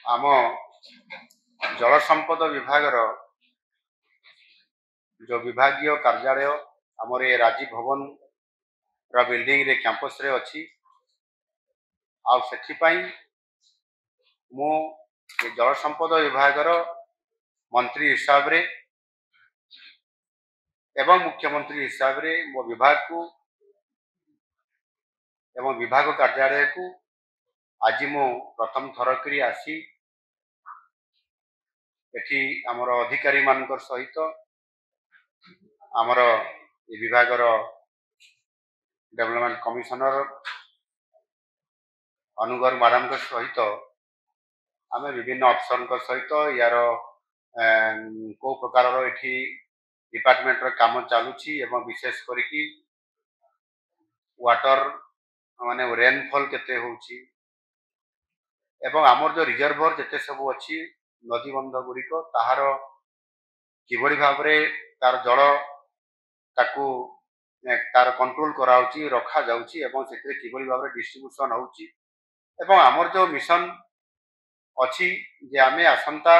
आम जल संपद विभाग जो विभागीय कार्यालय आमर ये राजीव भवन बिल्डिंग रे कैंपस रे अच्छी मु जल संपद विभाग मंत्री हिसाब रे एवं मुख्यमंत्री हिसाब रे मो विभाग को एवं विभाग कार्यालय को आज मु प्रथम थर करी आसी एठी आमर अधिकारी मानकर सहित आमर ये विभाग डेवलपमेंट कमिशनर अनुगर मैडम सहित आम विभिन्न अफसर सहित यार को प्रकार एठी डिपार्टमेंट काम चलुची एवं विशेष करिकी वाटर माने रेनफॉल केते होउची एवं आमर जो रिजर्वर जेते सब अच्छी नदी बंध गुड़िक ताहार किभली भाव तार जल ताकू तार कंट्रोल कराउची रखा जाउची एवं सेते किभली भाव डिस्ट्रीब्यूशन होउची एवं आमर जो मिशन अच्छी जे आमे आसंता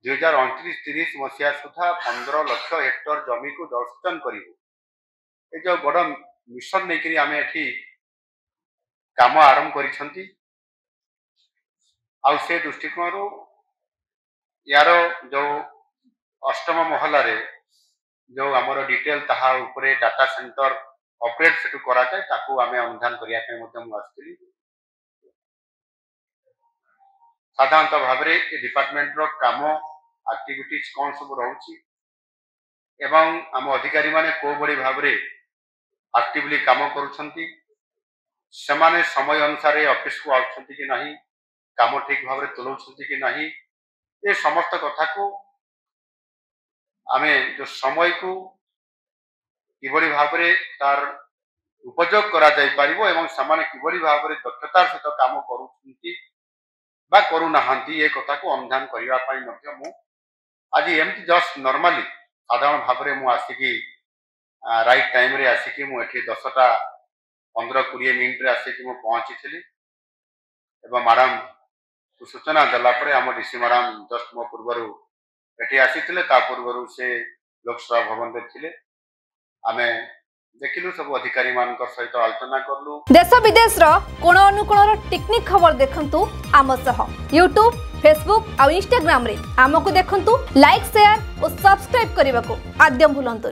2029-30 मसीहा सुधा 15 लाख हेक्टर जमी को जलसेचन करिवु ए जो बड़ मिशन लेकरी आमे एठी काम आरंभ करिसंती आ से दृष्टिकोण यार जो अष्टम महला रे जो आमर डिटेल ताहा उपरे डाटा सेंटर ऑपरेट सेटु करा जाय ताकू आमे अनुधान करिया के मध्यम आस्थिली साधारणतः भाव में डिपार्टमेंट रो काम एक्टिविटीज कौन सब रहुची एवं आम अधिकारी माने को बड़ी भाव में एक्टिवली काम करुछंती सेमाने समय अनुसार ऑफिस को आउछंती कि नहीं काम ठीक भाव में तुलाउछंती कि नहीं ये समस्त कथा को आमे जो समय को किभली भाव में तार उपयोग करा जाय परिबो एवं समाने किभली भाव में दक्षतार सहित काम करुछंती बा करू नाहंती ये कथा को अनुधान करिवा पई मध्य मु आज एमती जस्ट नॉर्मली साधारण भाव में मु आसिकी राइट टाइम रे आसिकी मु एठी 10टा 15-20 मिनिट रे आसिकी मु पहुंची थिली एवं मैडम सूचना देला परे हम डीसी मैडम जस्ट मो पूर्वरु एठी आसीथिले ता पूर्वरु से लोकसभा भवन रे थिले आमे देखिलु सब अधिकारी मानकर सहित आलोचना करलु देश विदेश रो कोण अनुकोण टेक्निक खबर देखंतु आम सह YouTube Facebook और Instagram रे आमको देखंतु लाइक शेयर और सब्सक्राइब करने को आद्यम भूलंतुनी।